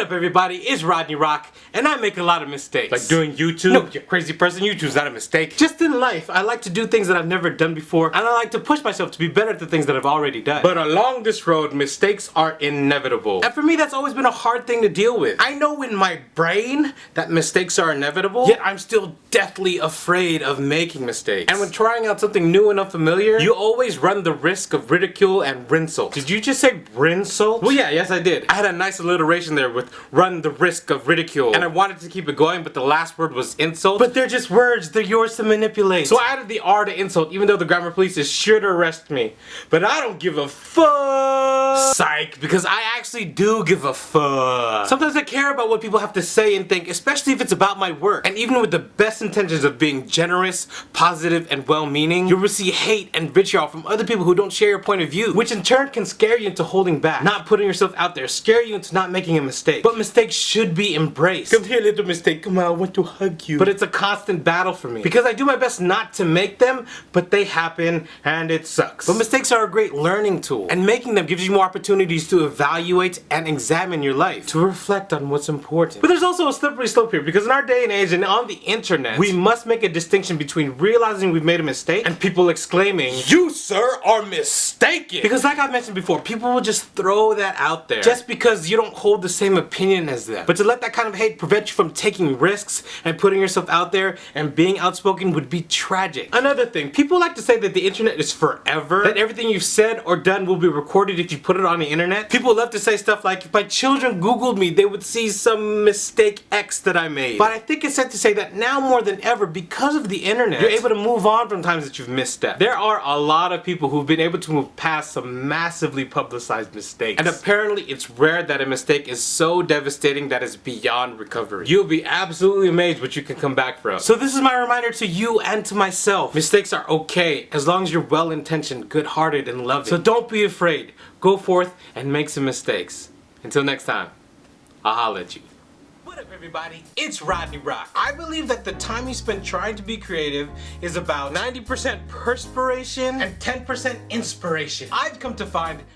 up, everybody? It's RodneyRocK, and I make a lot of mistakes. Like doing YouTube? No, you crazy person, YouTube's not a mistake. Just in life, I like to do things that I've never done before, and I like to push myself to be better at the things that I've already done. But along this road, mistakes are inevitable. And for me, that's always been a hard thing to deal with. I know in my brain that mistakes are inevitable, yet I'm still deathly afraid of making mistakes. And when trying out something new and unfamiliar, you always run the risk of ridicule and rinsult. Did you just say rinsult? Well, yes I did. I had a nice alliteration there with run the risk of ridicule. And I wanted to keep it going, but the last word was insult. But they're just words, they're yours to manipulate. So I added the R to insult, even though the grammar police is sure to arrest me. But I don't give a fuck. Psych, because I actually do give a fuck. Sometimes I care about what people have to say and think, especially if it's about my work. And even with the best intentions of being generous, positive, and well-meaning, you'll receive hate and vitriol from other people who don't share your point of view, which in turn can scare you into holding back, not putting yourself out there, scare you into not making a mistake. But mistakes should be embraced. Come here, little mistake. Come on, I want to hug you. But it's a constant battle for me, because I do my best not to make them, but they happen, and it sucks. But mistakes are a great learning tool, and making them gives you more opportunities to evaluate and examine your life, to reflect on what's important. But there's also a slippery slope here, because in our day and age and on the internet, we must make a distinction between realizing we've made a mistake and people exclaiming, "You, sir, are mistaken!" Because like I've mentioned before, people will just throw that out there just because you don't hold the same opinion as them. But to let that kind of hate prevent you from taking risks and putting yourself out there and being outspoken would be tragic. Another thing, people like to say that the internet is forever, that everything you've said or done will be recorded if you put it on the internet. People love to say stuff like, if my children Googled me, they would see some mistake X that I made. But I think it's safe to say that now more than ever, because of the internet, you're able to move on from times that you've misstepped. There are a lot of people who've been able to move past some massively publicized mistakes. And apparently it's rare that a mistake is so devastating that it's beyond recovery. You'll be absolutely amazed what you can come back from. So this is my reminder to you and to myself. Mistakes are okay as long as you're well-intentioned, good-hearted, and loving. So don't be afraid. Go forth and make some mistakes. Until next time, I'll holla at you. What up, everybody? It's RodneyRocK. I believe that the time you spend trying to be creative is about 90% perspiration and 10% inspiration. I've come to find